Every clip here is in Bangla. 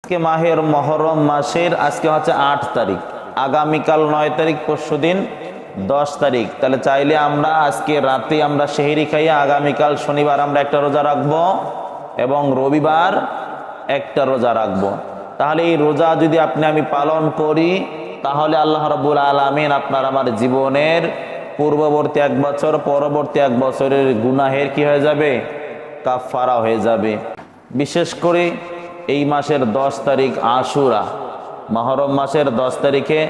আজকে মাহের মহরম মাসের আজকে হচ্ছে 8 তারিখ, আগামীকাল 9 তারিখ, পরশুদিন 10 তারিখ। তাহলে চাইলে আমরা আজকে রাতে আমরা সেহরি খাইয়া আগামীকাল শনিবার আমরা একটা রোজা রাখবো এবং রবিবার একটা রোজা রাখবো। তাহলে এই রোজা যদি আমি পালন করি তাহলে আল্লাহ রাব্বুল আলামিন আপনার আমার জীবনের পূর্ববর্তী 1 বছর পরবর্তী 1 বছরের গুনাহের কি হয়ে যাবে? কাফারা হয়ে যাবে। বিশেষ করে এই মাসের 10 তারিখ আশুরা, মহরম মাসের 10 তারিখে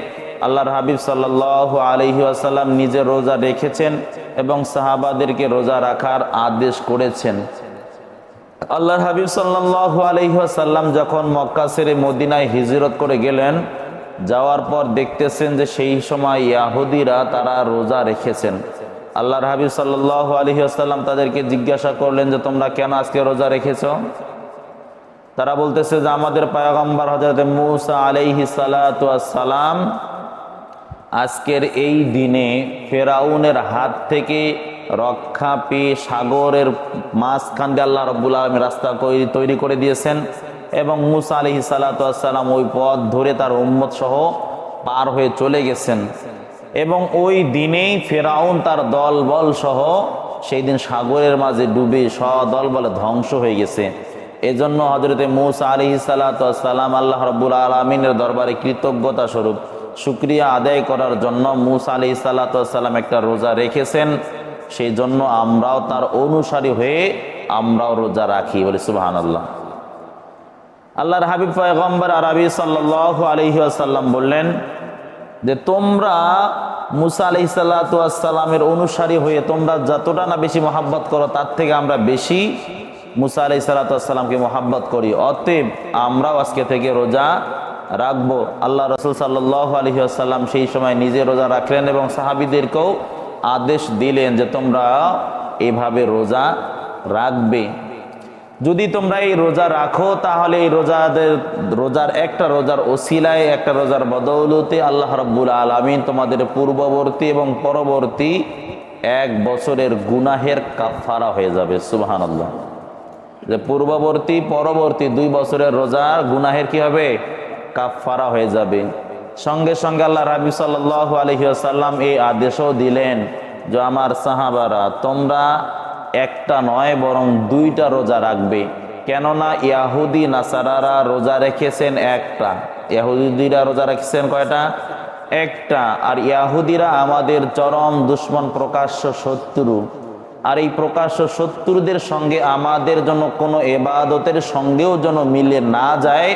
আল্লাহর হাবিব সাল্লাল্লাহু আলাইহি ওয়াসাল্লাম নিজে রোজা রেখেছেন এবং সাহাবাদেরকে রোজা রাখার আদেশ করেছেন। আল্লাহর হাবিব সাল্লাল্লাহু আলাইহি ওয়াসাল্লাম যখন মক্কা ছেড়ে মদিনায় হিজরত করে গেলেন, যাওয়ার পর দেখতেছেন যে সেই সময় ইহুদিরা তারা রোজা রেখেছেন। আল্লাহর হাবিব সাল্লাল্লাহু আলাইহি ওয়াসাল্লাম তাদেরকে জিজ্ঞাসা করলেন যে তোমরা কেন আজকে রোজা রেখেছো? তারা বলতেছে যে আমাদের পয়গম্বর হযরত মূসা আলাইহিস সালাতু ওয়াস সালাম আজকের এই দিনে ফেরাউনের হাত থেকে রক্ষা পেয়ে সাগরের মাঝখান দিয়ে আল্লাহ রাব্বুল আলামিন রাস্তা তৈরি করে দিয়েছেন এবং মূসা আলাইহিস সালাতু ওয়াস সালাম ওই পথ ধরে তার উম্মত সহ পার হয়ে চলে গেছেন এবং ওই দিনেই ফেরাউন তার দলবল সহ সেই দিন সাগরের মাঝে ডুবে সদলবলে ধ্বংস হয়ে গেছে। এজন্য হযরতে মূসা আলাইহিস সালাতু ওয়াস সালাম আল্লাহ রাব্বুল আলামিনের দরবারে কৃতজ্ঞতা স্বরূপ শুকরিয়া আদায় করার জন্য মূসা আলাইহিস সালাতু ওয়াস সালাম একটা রোজা রেখেছেন। সেই জন্য আমরাও তার অনুসারী হয়ে আমরাও রোজা রাখি, বলি সুবহানাল্লাহ। আল্লাহর হাবিব পয়গম্বর আরবি সাল্লাল্লাহু আলাইহি ওয়াসাল্লাম বললেন যে তোমরা মূসা আলাইহিস সালাতু ওয়াস সালামের অনুসারী হয়ে তোমরা যতটা না বেশি মহব্বত করো তার থেকে আমরা বেশি মূসা আলাইহিস সালাতু ওয়াস সালামকে মহব্বত করি, অতএব আমরাও আজকে থেকে রোজা রাখবো। আল্লাহ রাসূল সাল্লাল্লাহু আলাইহি ওয়াসাল্লাম সেই সময় নিজে রোজা রাখলেন এবং সাহাবীদেরকেও আদেশ দিলেন যে তোমরা এইভাবে রোজা রাখবে। যদি তোমরা এই রোজা রাখো তাহলে এই রোজার একটা রোজার ওসিলায়, একটা রোজার বদৌলতে আল্লাহ রাব্বুল আলামিন তোমাদের পূর্ববর্তী এবং পরবর্তী 1 বছরের গুনাহের কাফারা হয়ে যাবে। সুবহানাল্লাহ। যে পূর্ববর্তী পরবর্তী 2 বছরের রোজার গুনাহের কি হবে? কাফারা হয়ে যাবে। সঙ্গে সঙ্গে আল্লাহর হাবিব সাল্লাল্লাহু আলাইহি ওয়াসাল্লাম এই আদেশও দিলেন যে আমার সাহাবারা তোমরা একটা নয় বরং 2টা রোজা রাখবে। কেননা ইহুদি নাসারারা রোজা রেখেছেন একটা, ইহুদিরা রোজা রেখেছেন কয়টা? একটা। আর ইহুদিরা আমাদের চরম দুশমন, প্রকাশ্য শত্রু। আর এই প্রকাশ্য শত্রুদের সঙ্গে আমাদের জন্য কোনো ইবাদতের সঙ্গেও যেন মিলে না যায়